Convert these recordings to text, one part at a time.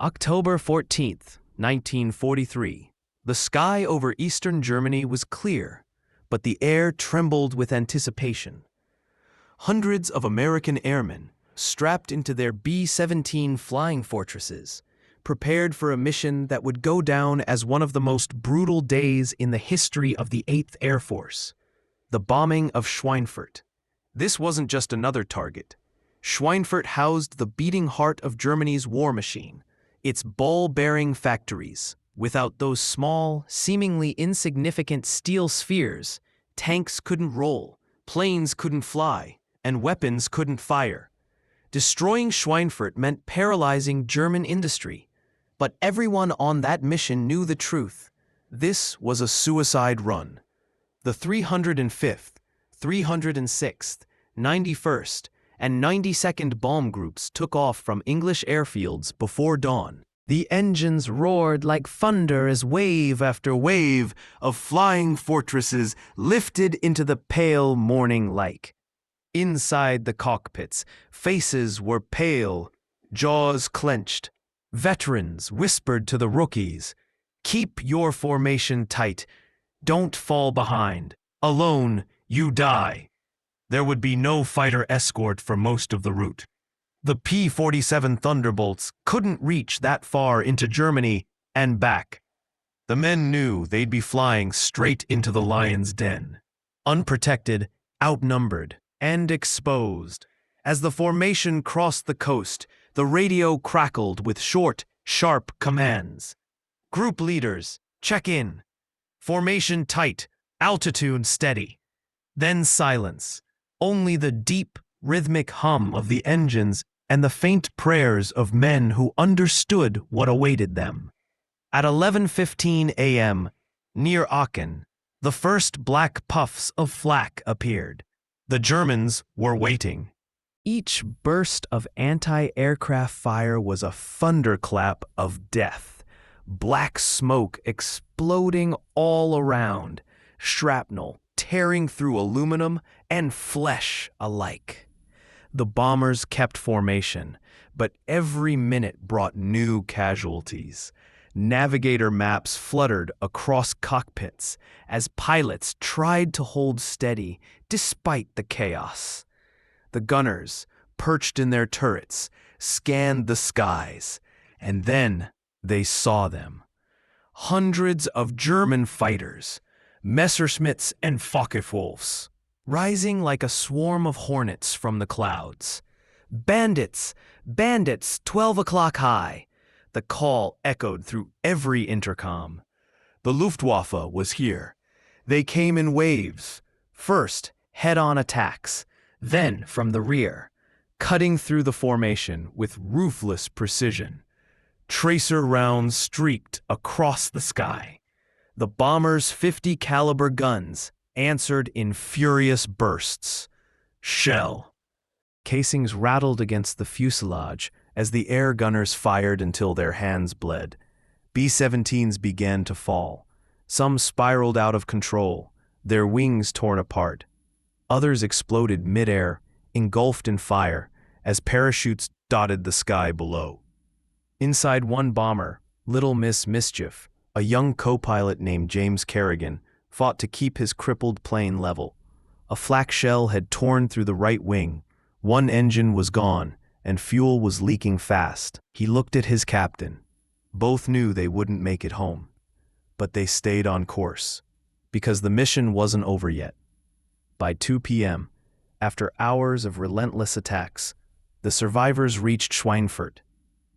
October 14th, 1943. The sky over eastern Germany was clear, but the air trembled with anticipation. Hundreds of American airmen, strapped into their B-17 flying fortresses, prepared for a mission that would go down as one of the most brutal days in the history of the 8th Air Force, the bombing of Schweinfurt. This wasn't just another target. Schweinfurt housed the beating heart of Germany's war machine, its ball-bearing factories. Without those small, seemingly insignificant steel spheres, tanks couldn't roll, planes couldn't fly, and weapons couldn't fire. Destroying Schweinfurt meant paralyzing German industry. But everyone on that mission knew the truth. This was a suicide run. The 305th, 306th, 91st, and 92nd bomb groups took off from English airfields before dawn. The engines roared like thunder as wave after wave of flying fortresses lifted into the pale morning light. Inside the cockpits, faces were pale, jaws clenched. Veterans whispered to the rookies, "Keep your formation tight. Don't fall behind. Alone, you die." There would be no fighter escort for most of the route. The P-47 Thunderbolts couldn't reach that far into Germany and back. The men knew they'd be flying straight into the lion's den, unprotected, outnumbered, and exposed. As the formation crossed the coast, the radio crackled with short, sharp commands. "Group leaders, check in. Formation tight, altitude steady." Then silence. Only the deep, rhythmic hum of the engines and the faint prayers of men who understood what awaited them. At 11:15 a.m., near Aachen, the first black puffs of flak appeared. The Germans were waiting. Each burst of anti-aircraft fire was a thunderclap of death. Black smoke exploding all around, shrapnel tearing through aluminum and flesh alike. The bombers kept formation, but every minute brought new casualties. Navigator maps fluttered across cockpits as pilots tried to hold steady despite the chaos. The gunners, perched in their turrets, scanned the skies, and then they saw them. Hundreds of German fighters, Messerschmitts and Focke-Wulfs, rising like a swarm of hornets from the clouds. "Bandits! Bandits! 12 o'clock high!" The call echoed through every intercom. The Luftwaffe was here. They came in waves. First, head-on attacks, then from the rear, cutting through the formation with ruthless precision. Tracer rounds streaked across the sky. The bombers' 50 caliber guns answered in furious bursts. Shell. Casings rattled against the fuselage as the air gunners fired until their hands bled. B-17s began to fall. Some spiraled out of control, their wings torn apart. Others exploded mid-air, engulfed in fire, as parachutes dotted the sky below. Inside one bomber, Little Miss Mischief, a young co-pilot named James Kerrigan, fought to keep his crippled plane level. A flak shell had torn through the right wing. One engine was gone, and fuel was leaking fast. He looked at his captain. Both knew they wouldn't make it home. But they stayed on course, because the mission wasn't over yet. By 2 p.m., after hours of relentless attacks, the survivors reached Schweinfurt.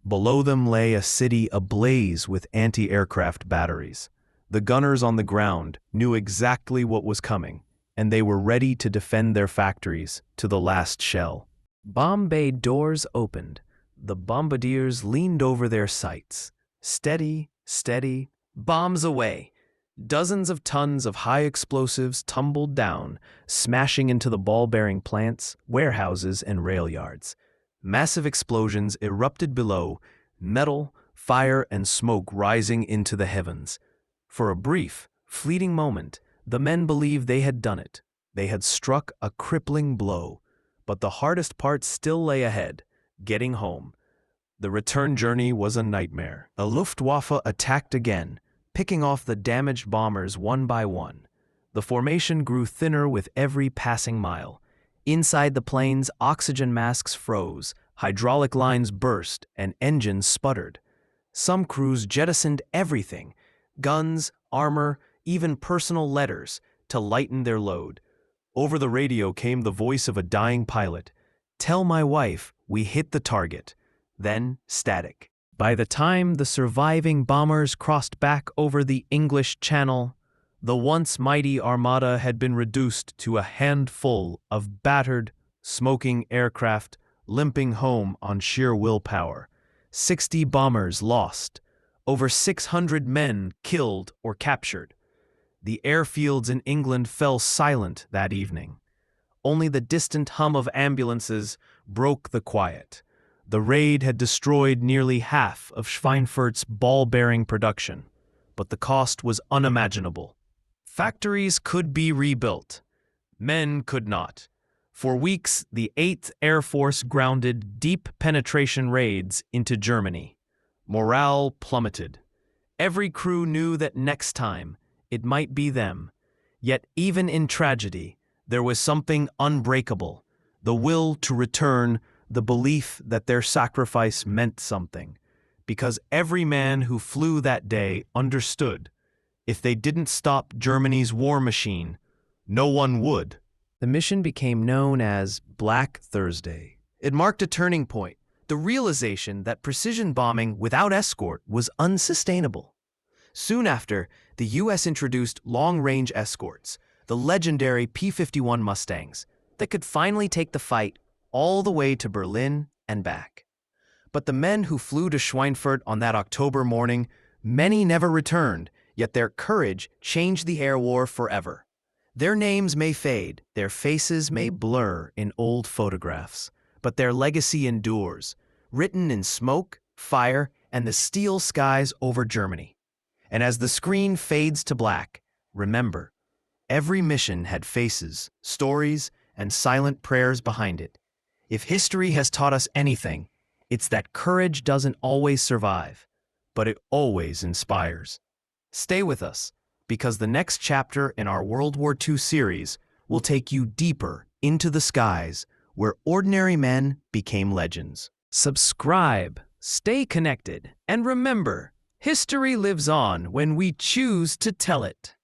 Below them lay a city ablaze with anti-aircraft batteries. The gunners on the ground knew exactly what was coming, and they were ready to defend their factories to the last shell. Bomb bay doors opened. The bombardiers leaned over their sights. Steady, steady, bombs away. Dozens of tons of high explosives tumbled down, smashing into the ball-bearing plants, warehouses, and rail yards. Massive explosions erupted below, metal, fire, and smoke rising into the heavens. For a brief, fleeting moment, the men believed they had done it. They had struck a crippling blow. But the hardest part still lay ahead, getting home. The return journey was a nightmare. The Luftwaffe attacked again, picking off the damaged bombers one by one. The formation grew thinner with every passing mile. Inside the planes, oxygen masks froze, hydraulic lines burst, and engines sputtered. Some crews jettisoned everything, guns, armor, even personal letters, to lighten their load. Over the radio came the voice of a dying pilot. "Tell my wife we hit the target." Then static. By the time the surviving bombers crossed back over the English Channel, the once mighty armada had been reduced to a handful of battered, smoking aircraft limping home on sheer willpower. 60 bombers lost, over 600 men killed or captured. The airfields in England fell silent that evening. Only the distant hum of ambulances broke the quiet. The raid had destroyed nearly half of Schweinfurt's ball-bearing production, but the cost was unimaginable. Factories could be rebuilt. Men could not. For weeks, the 8th Air Force grounded deep penetration raids into Germany. Morale plummeted. Every crew knew that next time, it might be them. Yet even in tragedy, there was something unbreakable, the will to return, the belief that their sacrifice meant something. Because every man who flew that day understood, if they didn't stop Germany's war machine, no one would. The mission became known as Black Thursday. It marked a turning point, the realization that precision bombing without escort was unsustainable. Soon after, the U.S. introduced long-range escorts, the legendary P-51 Mustangs, that could finally take the fight all the way to Berlin and back. But the men who flew to Schweinfurt on that October morning, many never returned, yet their courage changed the air war forever. Their names may fade, their faces may blur in old photographs, but their legacy endures, written in smoke, fire, and the steel skies over Germany. And as the screen fades to black, remember, every mission had faces, stories, and silent prayers behind it. If history has taught us anything, it's that courage doesn't always survive, but it always inspires. Stay with us, because the next chapter in our World War II series will take you deeper into the skies where ordinary men became legends. Subscribe, stay connected, and remember, history lives on when we choose to tell it.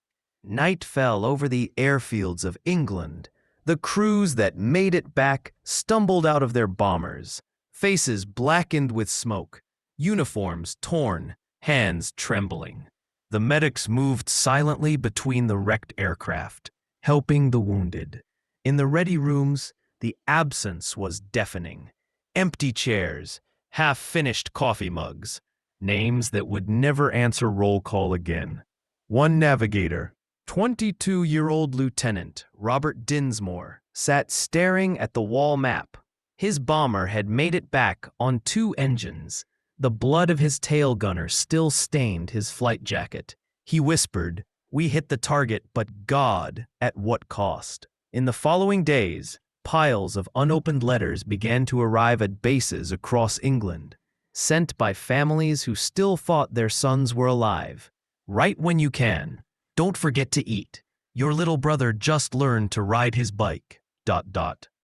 Night fell over the airfields of England. The crews that made it back stumbled out of their bombers, faces blackened with smoke, uniforms torn, hands trembling. The medics moved silently between the wrecked aircraft, helping the wounded. In the ready rooms, the absence was deafening. Empty chairs, half-finished coffee mugs, names that would never answer roll call again. One navigator, 22-year-old Lieutenant Robert Dinsmore, sat staring at the wall map. His bomber had made it back on 2 engines. The blood of his tail gunner still stained his flight jacket. He whispered, "We hit the target, but God, at what cost?" In the following days, piles of unopened letters began to arrive at bases across England, sent by families who still thought their sons were alive. "Write when you can. Don't forget to eat. Your little brother just learned to ride his bike. ...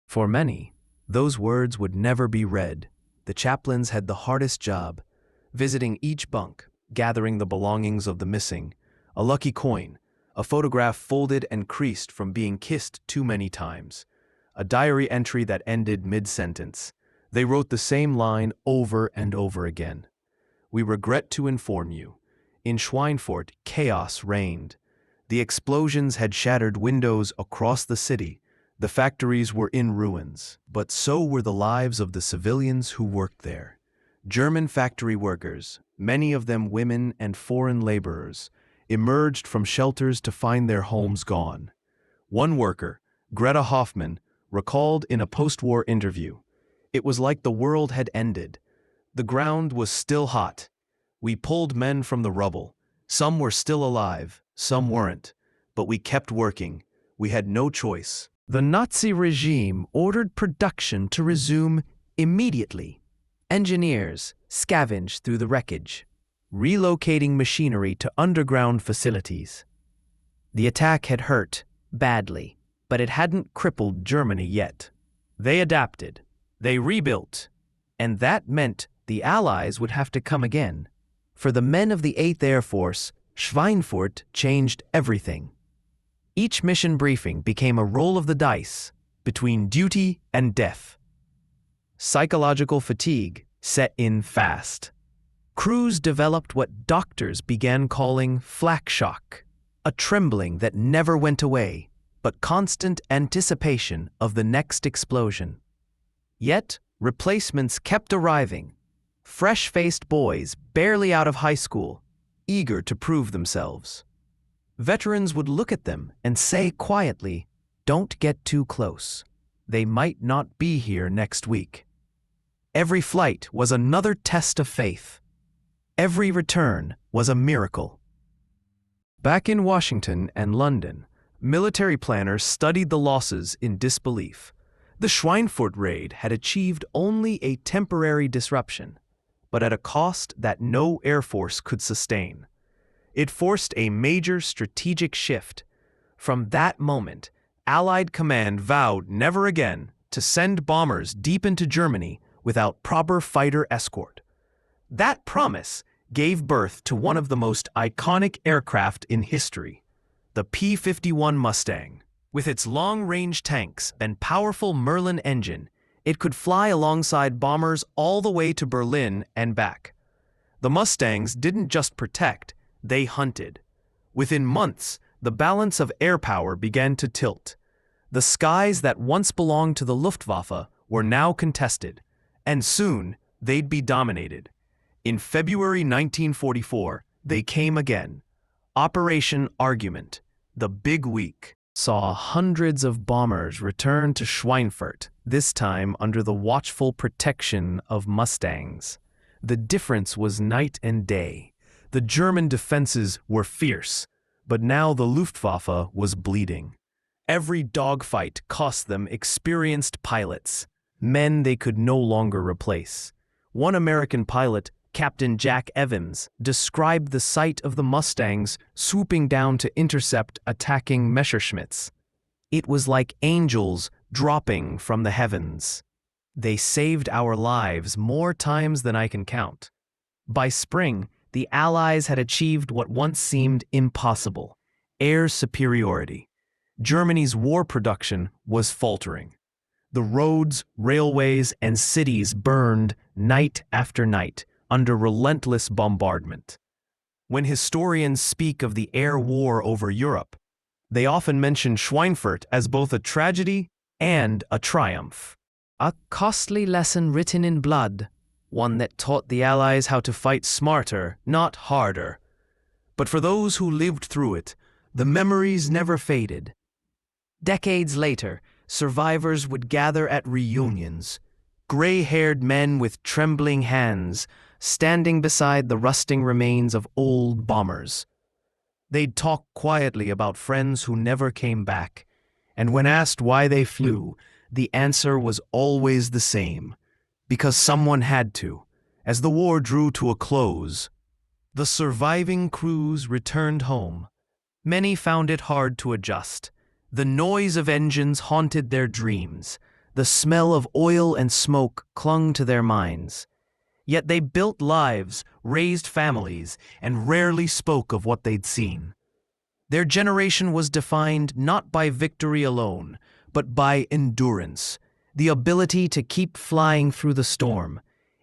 For many, those words would never be read. The chaplains had the hardest job, visiting each bunk, gathering the belongings of the missing, a lucky coin, a photograph folded and creased from being kissed too many times, a diary entry that ended mid-sentence. They wrote the same line over and over again. "We regret to inform you, in Schweinfurt, chaos reigned. The explosions had shattered windows across the city. The factories were in ruins, but so were the lives of the civilians who worked there. German factory workers, many of them women and foreign laborers, emerged from shelters to find their homes gone. One worker, Greta Hoffmann, recalled in a post-war interview, 'It was like the world had ended. The ground was still hot. We pulled men from the rubble. Some were still alive, some weren't. But we kept working. We had no choice.' The Nazi regime ordered production to resume immediately. Engineers, scavenge through the wreckage, relocating machinery to underground facilities. The attack had hurt badly, but it hadn't crippled Germany yet. They adapted, they rebuilt, and that meant the Allies would have to come again. For the men of the 8th Air Force, Schweinfurt changed everything. Each mission briefing became a roll of the dice between duty and death. Psychological fatigue set in fast. Crews developed what doctors began calling flak shock, a trembling that never went away, but constant anticipation of the next explosion. Yet, replacements kept arriving. Fresh-faced boys barely out of high school, eager to prove themselves. Veterans would look at them and say quietly, "Don't get too close. They might not be here next week." Every flight was another test of faith. Every return was a miracle. Back in Washington and London, military planners studied the losses in disbelief. The Schweinfurt raid had achieved only a temporary disruption, but at a cost that no Air Force could sustain. It forced a major strategic shift. From that moment, Allied command vowed never again to send bombers deep into Germany without proper fighter escort. That promise gave birth to one of the most iconic aircraft in history, the P-51 Mustang. With its long-range tanks and powerful Merlin engine, it could fly alongside bombers all the way to Berlin and back. The Mustangs didn't just protect, they hunted. Within months, the balance of air power began to tilt. The skies that once belonged to the Luftwaffe were now contested, and soon they'd be dominated. In February 1944, they came again. Operation Argument, the big week, saw hundreds of bombers return to Schweinfurt, this time under the watchful protection of Mustangs. The difference was night and day. The German defenses were fierce, but now the Luftwaffe was bleeding. Every dogfight cost them experienced pilots, men they could no longer replace. One American pilot, Captain Jack Evans, described the sight of the Mustangs swooping down to intercept attacking Messerschmitts. It was like angels dropping from the heavens. They saved our lives more times than I can count. By spring, the Allies had achieved what once seemed impossible: air superiority. Germany's war production was faltering. The roads, railways, and cities burned night after night under relentless bombardment. When historians speak of the air war over Europe, they often mention Schweinfurt as both a tragedy and a triumph. A costly lesson written in blood, one that taught the Allies how to fight smarter, not harder. But for those who lived through it, the memories never faded. Decades later, survivors would gather at reunions, gray-haired men with trembling hands, standing beside the rusting remains of old bombers. They'd talk quietly about friends who never came back, and when asked why they flew, the answer was always the same: because someone had to. As the war drew to a close, the surviving crews returned home. Many found it hard to adjust. The noise of engines haunted their dreams. The smell of oil and smoke clung to their minds. Yet they built lives, raised families, and rarely spoke of what they'd seen. Their generation was defined not by victory alone, but by endurance, the ability to keep flying through the storm,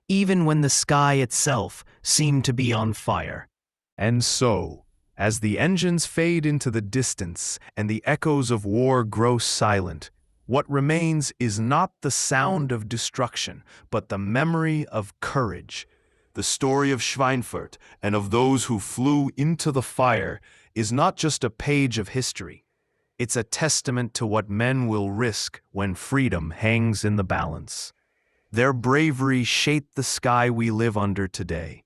even when the sky itself seemed to be on fire. And so, as the engines fade into the distance and the echoes of war grow silent, what remains is not the sound of destruction, but the memory of courage. The story of Schweinfurt and of those who flew into the fire is not just a page of history. It's a testament to what men will risk when freedom hangs in the balance. Their bravery shaped the sky we live under today.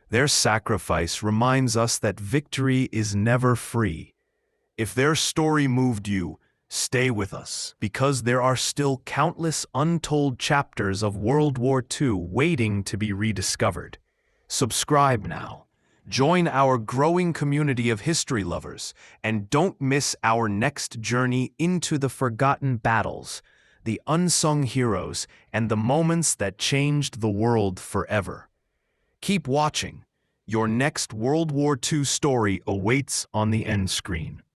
Their sacrifice reminds us that victory is never free. If their story moved you, Stay with us, because there are still countless untold chapters of World War II waiting to be rediscovered. Subscribe now. Join our growing community of history lovers, and don't miss our next journey into the forgotten battles, the unsung heroes, and the moments that changed the world forever. Keep watching. Your next World War II story awaits on the end screen.